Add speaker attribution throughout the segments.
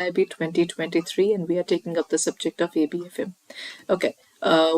Speaker 1: CAIIB 2023, and we are taking up the subject of ABFM. Okay,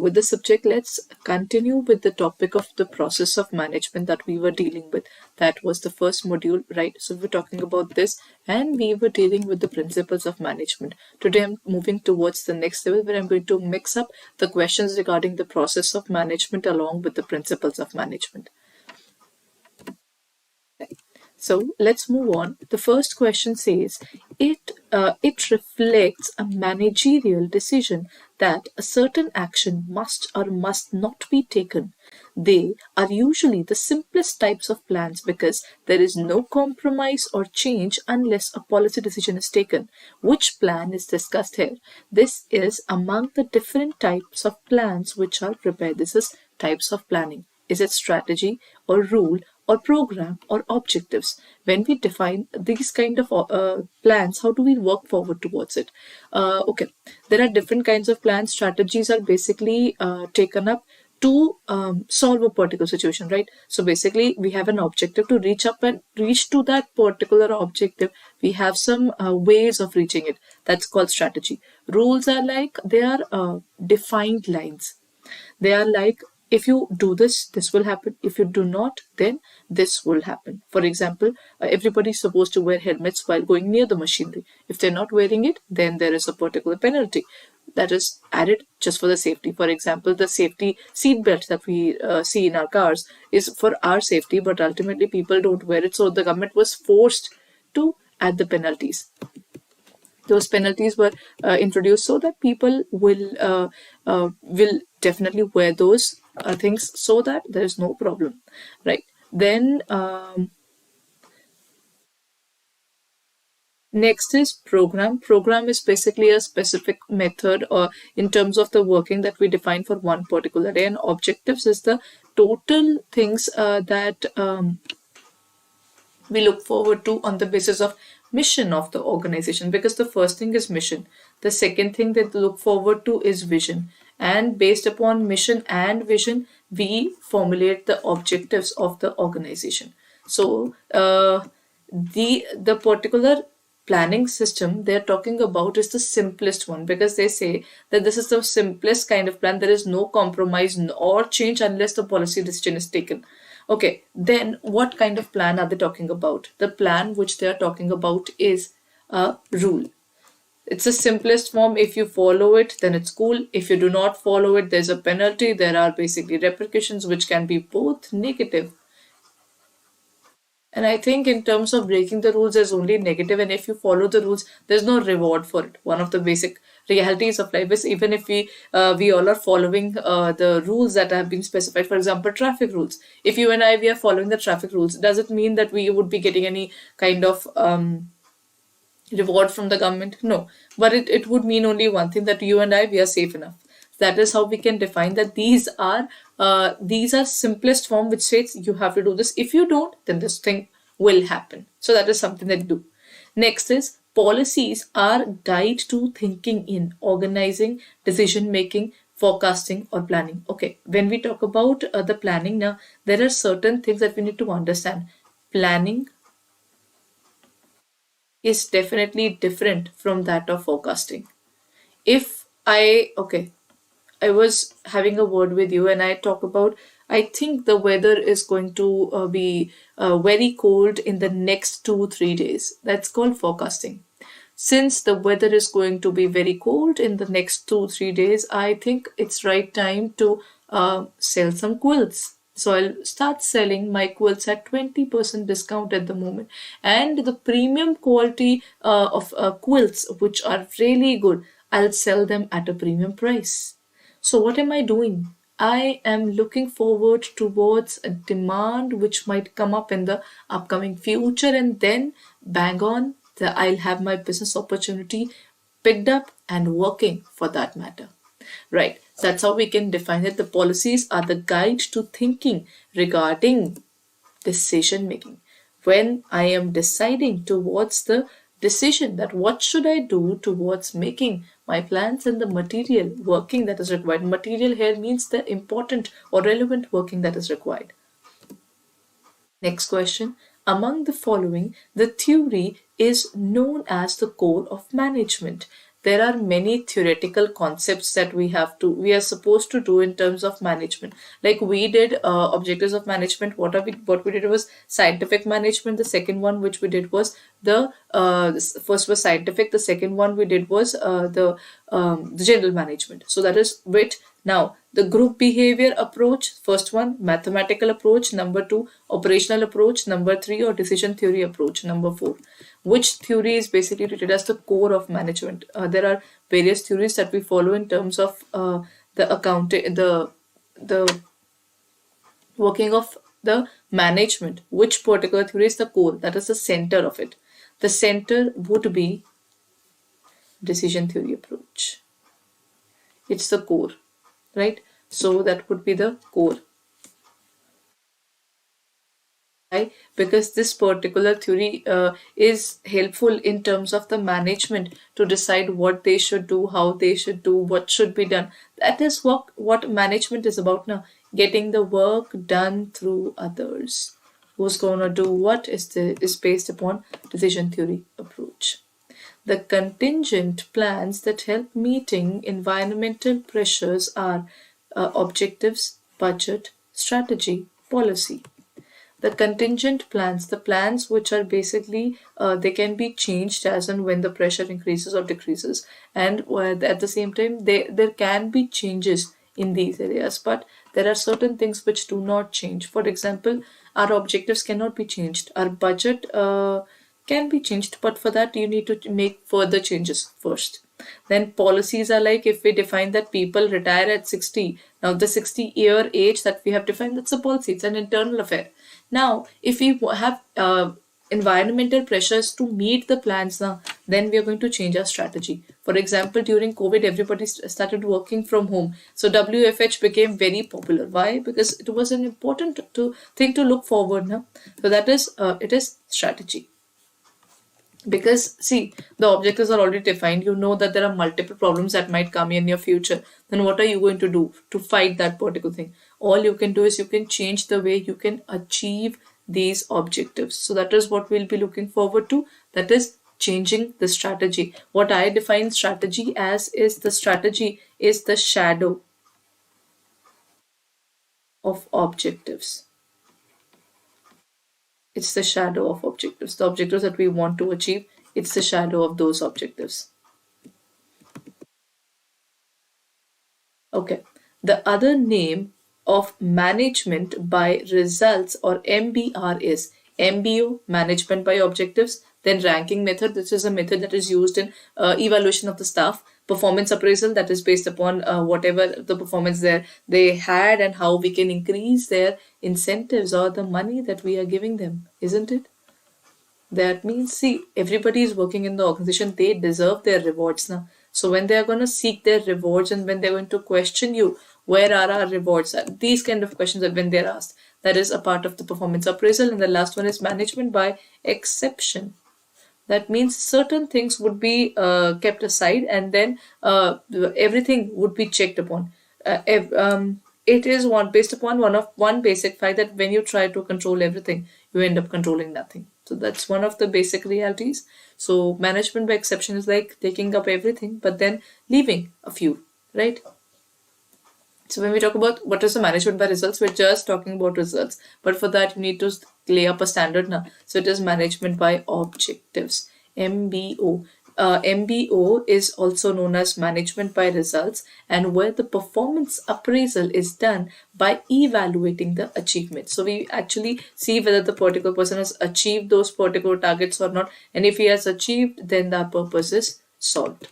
Speaker 1: with the subject, let's continue with the topic of the process of management that we were dealing with. That was the first module, right? So we're talking about this, and we were dealing with the principles of management. Today, I'm moving towards the next level where I'm going to mix up the questions regarding the process of management along with the principles of management. So let's move on. The first question says, it reflects a managerial decision that a certain action must or must not be taken. They are usually the simplest types of plans because there is no compromise or change unless a policy decision is taken. Which plan is discussed here? This is among the different types of plans which are prepared. This is types of planning. Is it strategy or rule or program or objectives? When we define these kind of plans, how do we work forward towards it? Okay, there are different kinds of plans. Strategies are basically taken up to solve a particular situation, right? So basically, we have an objective to reach to that particular objective. We have some ways of reaching it. That's called strategy. Rules are like they are defined lines. They are like, if you do this, this will happen. If you do not, then this will happen. For example, everybody is supposed to wear helmets while going near the machinery. If they're not wearing it, then there is a particular penalty that is added just for the safety. For example, the safety seat belt that we see in our cars is for our safety, but ultimately people don't wear it. So the government was forced to add the penalties. Those penalties were introduced so that people will definitely wear those things so that there is no problem, right? Then next is program. Program is basically a specific method or in terms of the working that we define for one particular day, and objectives is the total things that we look forward to on the basis of mission of the organization, because the first thing is mission. The second thing that we look forward to is vision. And based upon mission and vision, we formulate the objectives of the organization. So the particular planning system they're talking about is the simplest one, because they say that this is the simplest kind of plan. There is no compromise or change unless the policy decision is taken. Okay, then what kind of plan are they talking about? The plan which they are talking about is a rule. It's the simplest form. If you follow it, then it's cool. If you do not follow it, there's a penalty. There are basically repercussions which can be both negative. And I think in terms of breaking the rules, there's only negative, and if you follow the rules, there's no reward for it. One of the basic realities of life is, even if we all are following the rules that have been specified, for example, traffic rules. If you and I we are following the traffic rules, does it mean that we would be getting any kind of reward from the government? No, but it would mean only one thing, that you and I we are safe enough. That is how we can define that these are simplest form, which says you have to do this. If you don't, then this thing will happen. So that is something that you do. Next is policies are guide to thinking in organizing, decision making, forecasting or planning. Okay, when we talk about the planning now, there are certain things that we need to understand. Planning is definitely different from that of forecasting. If I was having a word with you and I talk about, I think the weather is going to be very cold in the next 2-3 days. That's called forecasting. Since the weather is going to be very cold in the next 2-3 days, I think it's right time to sell some quilts. So I'll start selling my quilts at 20% discount at the moment. And the premium quality of quilts, which are really good, I'll sell them at a premium price. So what am I doing? I am looking forward towards a demand which might come up in the upcoming future, and then bang on, I'll have my business opportunity picked up and working for that matter. Right. That's how we can define it. The policies are the guide to thinking regarding decision making. When I am deciding towards the decision that what should I do towards making my plans and the material working that is required. Material here means the important or relevant working that is required. Next question. Among the following, the theory is known as the core of management. There are many theoretical concepts that we are supposed to do in terms of management. Like we did objectives of management. What we did was scientific management. The second one which we did was the first was scientific. The second one we did was the general management. So that is wit. Now, the group behavior approach, first one, mathematical approach, number two, operational approach, number three, or decision theory approach, number four. Which theory is basically treated as the core of management? There are various theories that we follow in terms of the working of the management. Which particular theory is the core? That is the center of it. The center would be decision theory approach. It's the core, right? So that would be the core. Why? Because this particular theory is helpful in terms of the management to decide what they should do, how they should do, what should be done. That is what management is about now. Getting the work done through others. Who's gonna do what is based upon decision theory approach. The contingent plans that help meeting environmental pressures are objectives, budget, strategy, policy. The contingent plans, the plans which are basically they can be changed as and when the pressure increases or decreases, and at the same time there can be changes in these areas, but there are certain things which do not change. For example, our objectives cannot be changed. Our budget can be changed, but for that you need to make further changes first. Then policies are like, if we define that people retire at 60, now the 60-year age that we have defined, that's a policy, it's an internal affair. Now, if we have environmental pressures to meet the plans now, then we are going to change our strategy. For example, during COVID, everybody started working from home. So WFH became very popular. Why? Because it was an important thing to look forward now. So that is, it is strategy. Because see, the objectives are already defined. You know that there are multiple problems that might come in your future. Then what are you going to do to fight that particular thing? All you can do is you can change the way you can achieve these objectives. So that is what we'll be looking forward to. That is changing the strategy. What I define strategy as is the strategy is the shadow of objectives. It's the shadow of objectives. The objectives that we want to achieve, it's the shadow of those objectives. Okay. The other name of management by results or MBR is MBO, management by objectives, then ranking method. This is a method that is used in evaluation of the staff. Performance appraisal, that is based upon whatever the performance they had and how we can increase their incentives or the money that we are giving them, isn't it? That means, see, everybody is working in the organization, they deserve their rewards now. So when they are going to seek their rewards and when they're going to question you, where are our rewards? These kind of questions are when they're asked. That is a part of the performance appraisal. And the last one is management by exception. That means certain things would be kept aside and then everything would be checked upon. It is based upon one basic fact that when you try to control everything, you end up controlling nothing. So that's one of the basic realities. So management by exception is like taking up everything but then leaving a few, right? So when we talk about what is the management by results, we're just talking about results. But for that, you need to lay up a standard now. So it is management by objectives, MBO. MBO is also known as management by results, and where the performance appraisal is done by evaluating the achievement. So we actually see whether the particular person has achieved those particular targets or not. And if he has achieved, then the purpose is solved.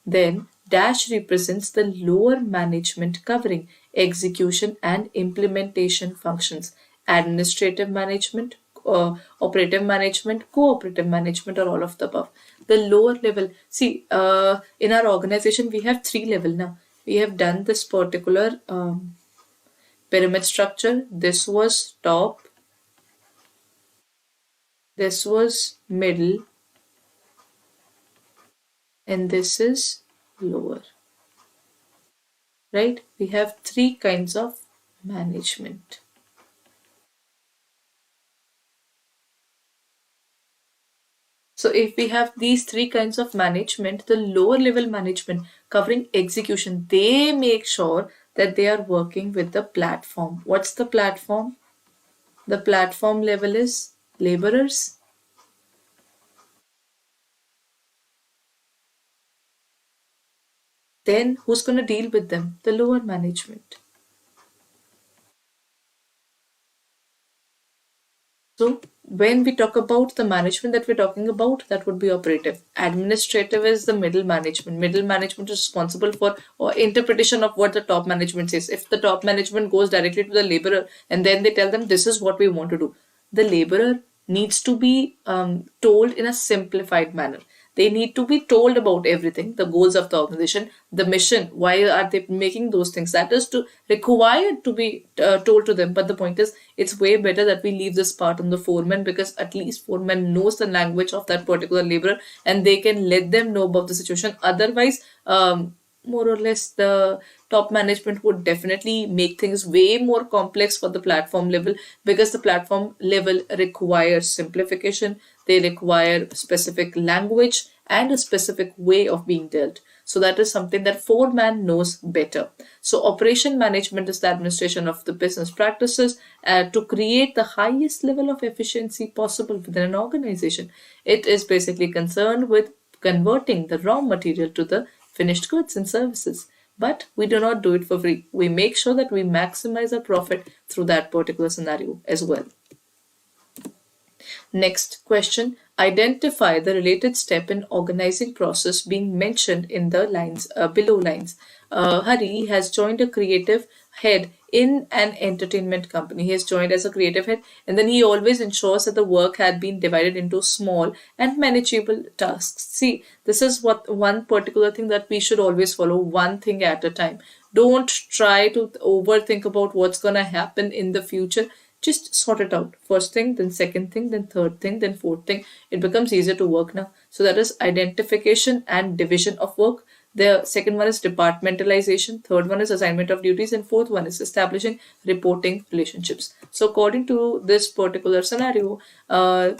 Speaker 1: Then dash represents the lower management covering execution and implementation functions, administrative management, operative management, cooperative management, or all of the above. The lower level, see, in our organization we have 3 levels now. We have done this particular pyramid structure. This was top, this was middle, and this is lower. Right? We have 3 kinds of management. So if we have these three kinds of management, the lower level management covering execution, they make sure that they are working with the platform. What's the platform? The platform level is laborers. Then who's going to deal with them? The lower management. So when we talk about the management that we're talking about, that would be operative. Administrative is the middle management. Middle management is responsible for or interpretation of what the top management says. If the top management goes directly to the laborer and then they tell them this is what we want to do, the laborer needs to be told in a simplified manner. They need to be told about everything, the goals of the organization, the mission, why are they making those things. That is to required to be told to them. But the point is, it's way better that we leave this part on the foreman, because at least foreman knows the language of that particular laborer and they can let them know about the situation. Otherwise, more or less the top management would definitely make things way more complex for the platform level, because the platform level requires simplification, they require specific language and a specific way of being dealt. So that is something that foreman knows better. So operation management is the administration of the business practices to create the highest level of efficiency possible within an organization. It is basically concerned with converting the raw material to the finished goods and services. But we do not do it for free. We make sure that we maximize our profit through that particular scenario as well. Next question. Identify the related step in organizing process being mentioned in the lines below lines. Hari has joined a creative head in an entertainment company. He has joined as a creative head, and then he always ensures that the work had been divided into small and manageable tasks. See, this is what one particular thing that we should always follow, one thing at a time. Don't try to overthink about what's going to happen in the future. Just sort it out. First thing, then second thing, then third thing, then fourth thing. It becomes easier to work now. So that is identification and division of work. The second one is departmentalization. Third one is assignment of duties. And fourth one is establishing reporting relationships. So according to this particular scenario,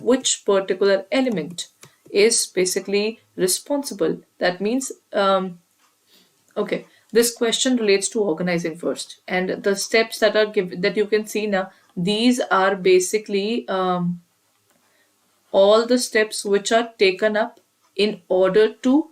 Speaker 1: which particular element is basically responsible? That means, okay, this question relates to organizing first. And the steps that are given that you can see now, these are basically all the steps which are taken up in order to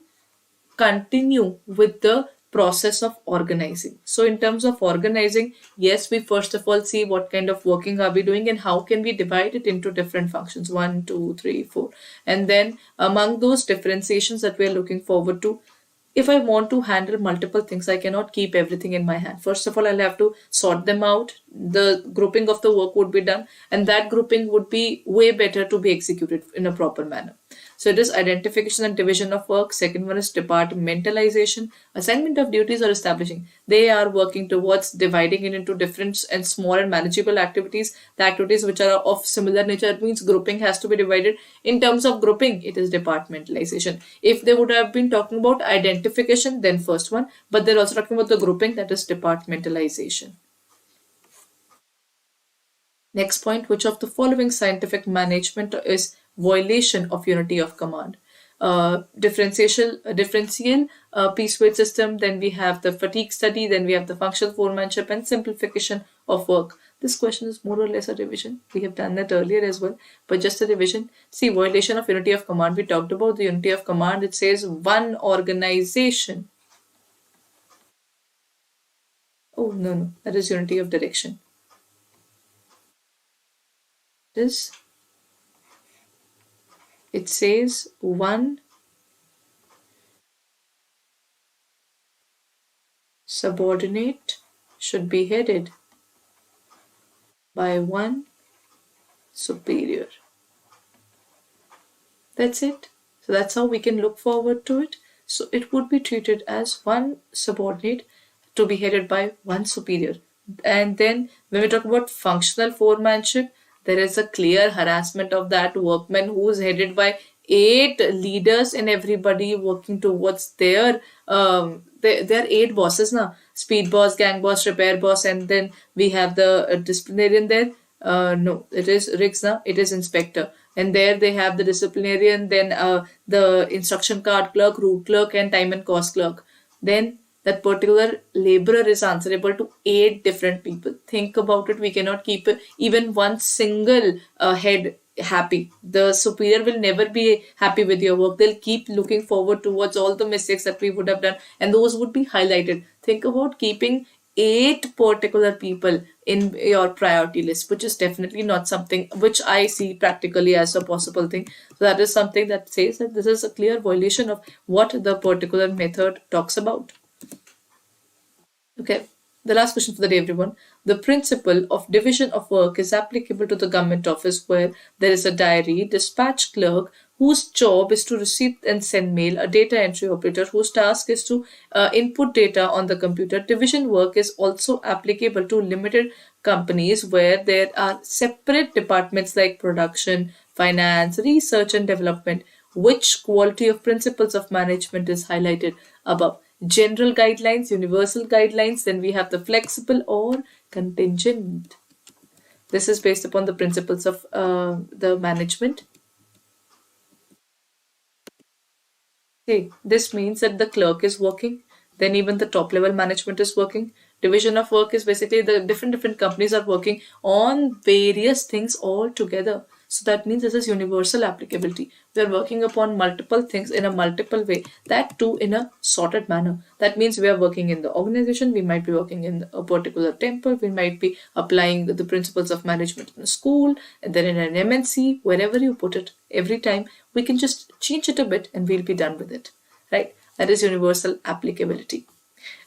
Speaker 1: continue with the process of organizing. So in terms of organizing, yes, we first of all see what kind of working are we doing and how can we divide it into different functions, 1, 2, 3, 4. And then among those differentiations that we are looking forward to, if I want to handle multiple things, I cannot keep everything in my hand. First of all, I'll have to sort them out. The grouping of the work would be done, and that grouping would be way better to be executed in a proper manner. So it is identification and division of work. Second one is departmentalization, assignment of duties or establishing. They are working towards dividing it into different and small and manageable activities. The activities which are of similar nature, it means grouping has to be divided. In terms of grouping, it is departmentalization. If they would have been talking about identification, then first one, but they're also talking about the grouping, that is departmentalization. Next point, which of the following scientific management is violation of unity of command? Differential piece weight system, then we have the fatigue study, then we have the functional foremanship and simplification of work. This question is more or less a revision. We have done that earlier as well, but just a revision. See, violation of unity of command. We talked about the unity of command. It says one organization. Oh, no, that is unity of direction. This, it says one subordinate should be headed by one superior. That's it. So that's how we can look forward to it. So it would be treated as one subordinate to be headed by one superior. And then when we talk about functional foremanship, there is a clear harassment of that workman who is headed by 8 leaders and everybody working towards their there are 8 bosses now: speed boss, gang boss, repair boss, and then we have the disciplinarian there. No, it is rigs now. It is inspector. And there they have the disciplinarian, then the instruction card clerk, route clerk, and time and cost clerk. Then that particular laborer is answerable to 8 different people. Think about it. We cannot keep even one single head happy. The superior will never be happy with your work. They'll keep looking forward towards all the mistakes that we would have done, and those would be highlighted. Think about keeping 8 particular people in your priority list, which is definitely not something which I see practically as a possible thing. So that is something that says that this is a clear violation of what the particular method talks about. Okay, the last question for the day, everyone. The principle of division of work is applicable to the government office where there is a diary, dispatch clerk whose job is to receive and send mail, a data entry operator whose task is to input data on the computer. Division work is also applicable to limited companies where there are separate departments like production, finance, research, and development. Which quality of principles of management is highlighted above? General guidelines, universal guidelines, then we have the flexible or contingent. This is based upon the principles of the management. See, this means that the clerk is working, then even the top level management is working. Division of work is basically the different companies are working on various things all together. So that means this is universal applicability. We are working upon multiple things in a multiple way, that too in a sorted manner. That means we are working in the organization, we might be working in a particular temple, we might be applying the principles of management in a school, and then in an MNC, wherever you put it, every time we can just change it a bit and we'll be done with it. Right? That is universal applicability.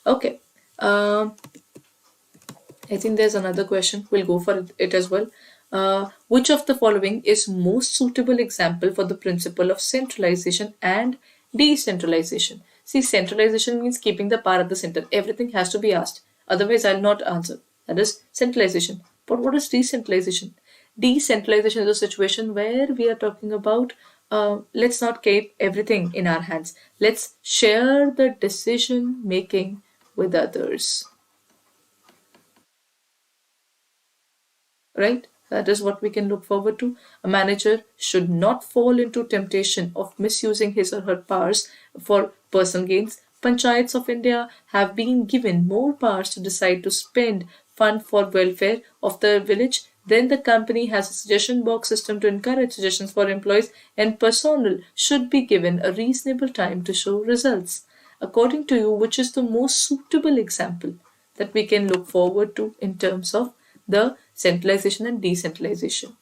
Speaker 1: Okay. I think there's another question. We'll go for it as well. Which of the following is most suitable example for the principle of centralization and decentralization? See, centralization means keeping the power at the center. Everything has to be asked. Otherwise, I'll not answer. That is centralization. But what is decentralization? Decentralization is a situation where we are talking about let's not keep everything in our hands. Let's share the decision making with others. Right? That is what we can look forward to. A manager should not fall into temptation of misusing his or her powers for personal gains. Panchayats of India have been given more powers to decide to spend fund for welfare of the village. Then the company has a suggestion box system to encourage suggestions for employees, and personnel should be given a reasonable time to show results. According to you, which is the most suitable example that we can look forward to in terms of the centralization and decentralization?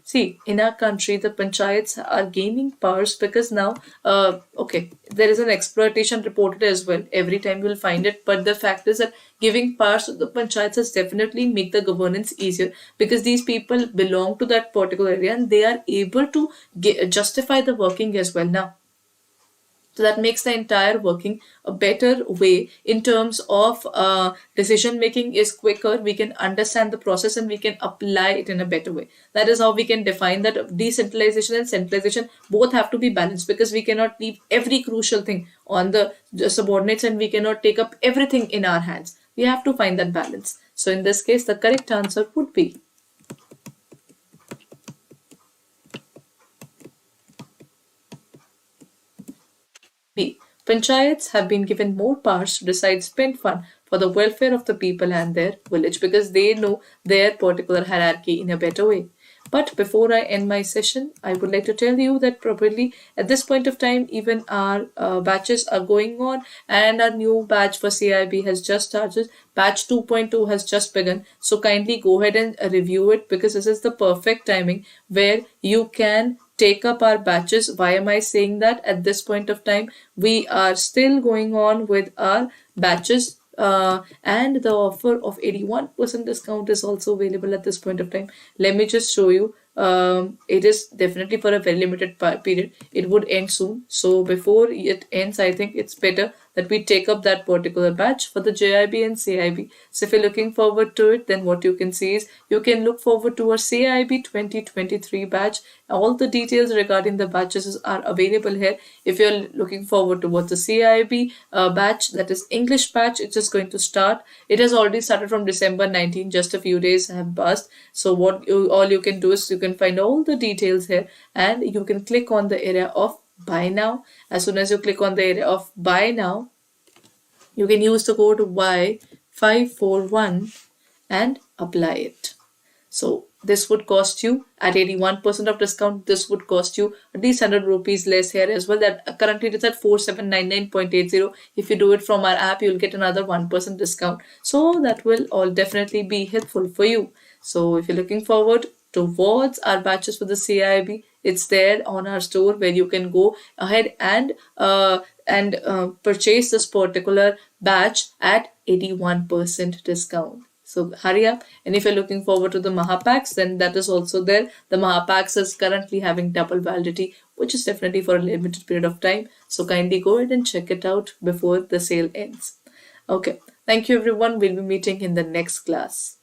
Speaker 1: See, in our country, the panchayats are gaining powers because now, okay, there is an exploitation reported as well. Every time you'll find it, but the fact is that giving powers to the panchayats has definitely make the governance easier because these people belong to that particular area and they are able to justify the working as well now. So that makes the entire working a better way in terms of decision making is quicker. We can understand the process and we can apply it in a better way. That is how we can define that decentralization and centralization both have to be balanced because we cannot leave every crucial thing on the subordinates and we cannot take up everything in our hands. We have to find that balance. So in this case, the correct answer would be B. Panchayats have been given more powers to decide spend fund for the welfare of the people and their village because they know their particular hierarchy in a better way. But before I end my session, I would like to tell you that probably at this point of time, even our batches are going on and our new batch for CAIIB has just started. Batch 2.2 has just begun. So kindly go ahead and review it because this is the perfect timing where you can take up our batches. Why am I saying that? At this point of time, we are still going on with our batches and the offer of 81% discount is also available at this point of time. Let me just show you. It is definitely for a very limited period. It would end soon. So before it ends, I think it's better that we take up that particular batch for the JIB and CIB. So if you're looking forward to it, then what you can see is you can look forward to our CIB 2023 batch. All the details regarding the batches are available here. If you're looking forward towards the CIB batch, that is English batch, it is going to start. It has already started from December 19, just a few days have passed. So all you can do is you can find all the details here, and you can click on the area of buy now. As soon as you click on the area of buy now, you can use the code Y541 and apply it. So this would cost you at 81% of discount. This would cost you at least 100 rupees less here as well. That currently it is at 4799.80. If you do it from our app, you'll get another 1% discount. So that will all definitely be helpful for you. So if you're looking forward towards our batches for the CIB, it's there on our store where you can go ahead and purchase this particular batch at 81% discount. So hurry up. And if you're looking forward to the Maha packs, then that is also there. The Maha packs is currently having double validity, which is definitely for a limited period of time. So kindly go ahead and check it out before the sale ends. Okay. Thank you everyone. We'll be meeting in the next class.